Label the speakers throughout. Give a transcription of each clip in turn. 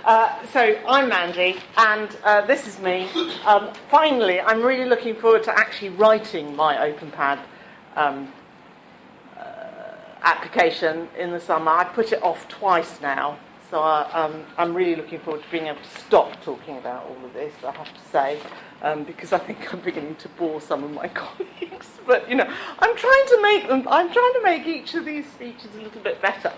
Speaker 1: So I'm Mandy, and this is me. Finally, I'm really looking forward to actually writing my OpenPad application in the summer. I've put it off twice now, so I'm really looking forward to being able to stop talking about all of this, I have to say, because I think I'm beginning to bore some of my colleagues. But, you know, I'm trying to make each of these speeches a little bit better.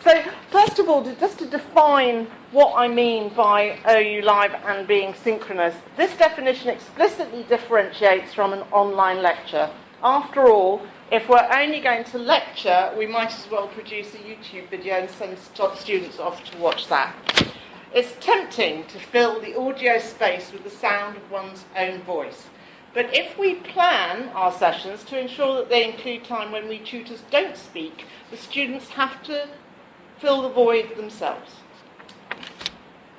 Speaker 1: So, first of all, just to define what I mean by OU Live and being synchronous, this definition explicitly differentiates from an online lecture. After all, if we're only going to lecture, we might as well produce a YouTube video and send students off to watch that. It's tempting to fill the audio space with the sound of one's own voice. But if we plan our sessions to ensure that they include time when we tutors don't speak, the students have to fill the void themselves.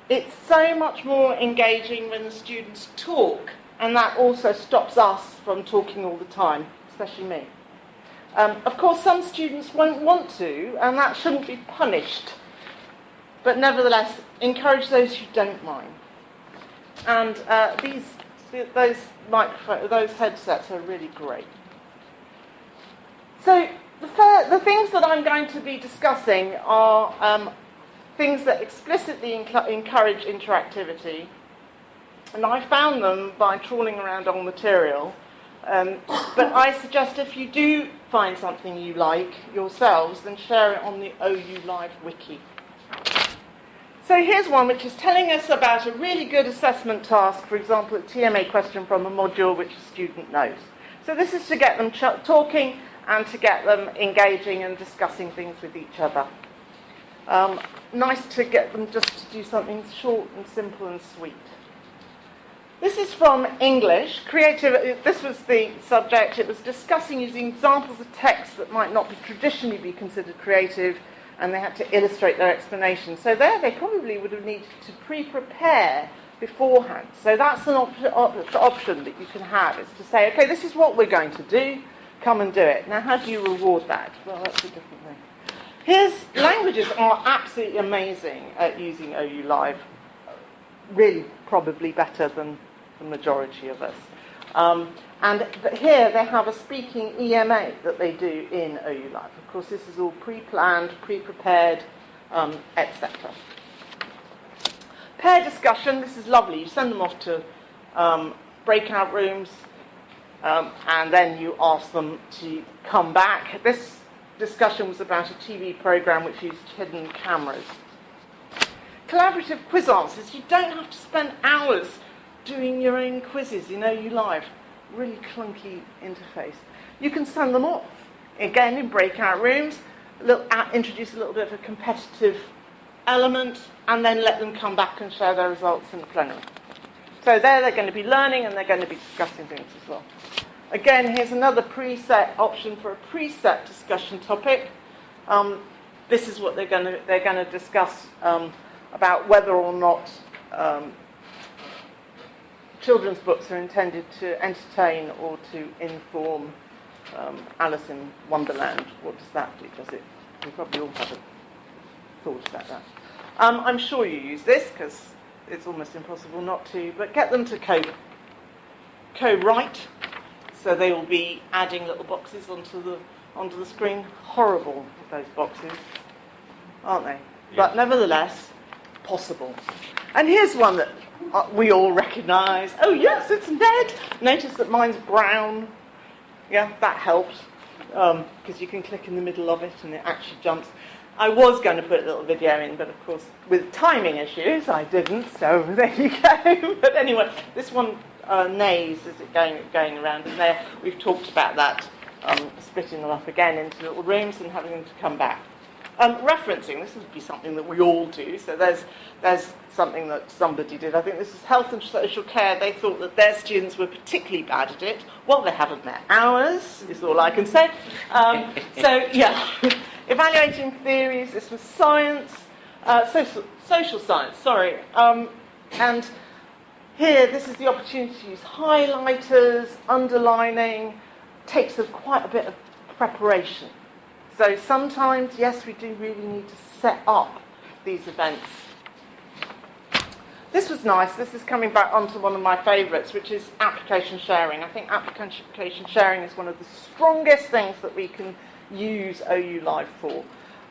Speaker 1: It's so much more engaging when the students talk, and that also stops us from talking all the time, especially me. Of course, some students won't want to, and that shouldn't be punished. But nevertheless, encourage those who don't mind. And those headsets are really great. So the things that I'm going to be discussing are things that explicitly encourage interactivity. And I found them by trawling around on material. But I suggest if you do find something you like yourselves, then share it on the OU Live wiki. So here's one which is telling us about a really good assessment task, for example, a TMA question from a module which a student knows. So this is to get them talking and to get them engaging and discussing things with each other. Nice to get them just to do something short and simple and sweet. This is from English. This was the subject. It was discussing using examples of text that might not traditionally be considered creative, and they had to illustrate their explanation. So there they probably would have needed to pre-prepare beforehand. So that's an option that you can have, is to say, okay, this is what we're going to do, come and do it. Now, how do you reward that? Well, that's a different thing. Languages are absolutely amazing at using OU Live, really probably better than the majority of us. But here they have a speaking EMA that they do in OU Live. Of course, this is all pre-planned, pre-prepared, etc. Pair discussion, this is lovely. You send them off to breakout rooms, and then you ask them to come back. This discussion was about a TV program which used hidden cameras. Collaborative quiz answers. You don't have to spend hours doing your own quizzes in OU Live. Really clunky interface. You can send them off, again in breakout rooms, introduce a little bit of a competitive element, and then let them come back and share their results in the plenary. So there they're going to be learning, and they're going to be discussing things as well. Again, here's another preset option for a preset discussion topic. This is what they're going to discuss about whether or not children's books are intended to entertain or to inform. Alice in Wonderland, what does that do? We probably all have a thought about that. I'm sure you use this because it's almost impossible not to, but get them to co-write, so they will be adding little boxes onto the screen. Horrible, those boxes, aren't they? Yeah. But nevertheless, possible. And here's one that we all recognise. Oh yes, it's Ned. Notice that mine's brown. Yeah, that helps, because you can click in the middle of it and it actually jumps. I was going to put a little video in, but of course, with timing issues, I didn't, so there you go. But anyway, this one neighs as it's going around, and there we've talked about that, splitting them up again into little rooms and having them to come back. Referencing, this would be something that we all do, so there's something that somebody did. I think this is health and social care. They thought that their students were particularly bad at it. Well, they haven't met ours, is all I can say. So, yeah, evaluating theories, this was science, social science, sorry. And here, this is the opportunity to use highlighters, underlining, takes quite a bit of preparation. So sometimes, yes, we do really need to set up these events this was nice. This is coming back onto one of my favourites, which is application sharing. I think application sharing is one of the strongest things that we can use OU Live for.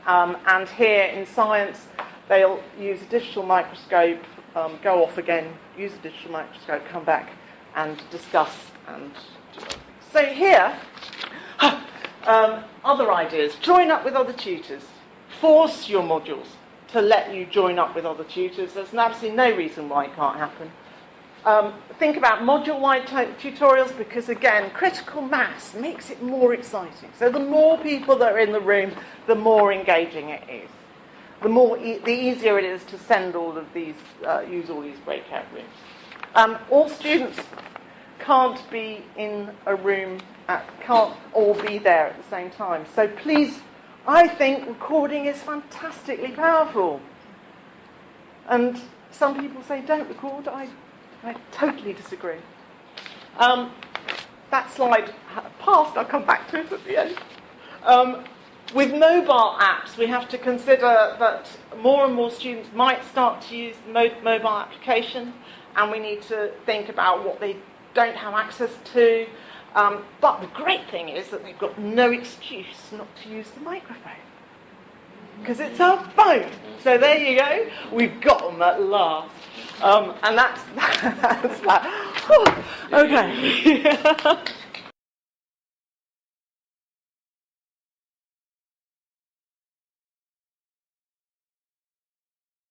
Speaker 1: And here in science, they'll use a digital microscope, go off again, use a digital microscope, come back and discuss. And so here, other ideas. Join up with other tutors. Force your modules to let you join up with other tutors. There's absolutely no reason why it can't happen. Think about module-wide tutorials because, again, critical mass makes it more exciting. So the more people that are in the room, the more engaging it is. The easier it is to send all of these, use all these breakout rooms. All students can't be in a room, can't all be there at the same time. So please, I think recording is fantastically powerful. And some people say don't record. I totally disagree. That slide passed, I'll come back to it at the end. With mobile apps, we have to consider that more and more students might start to use mobile application, and we need to think about what they don't have access to. But the great thing is that they've got no excuse not to use the microphone, because it's our phone. So there you go. We've got them at last. And that's that. Okay.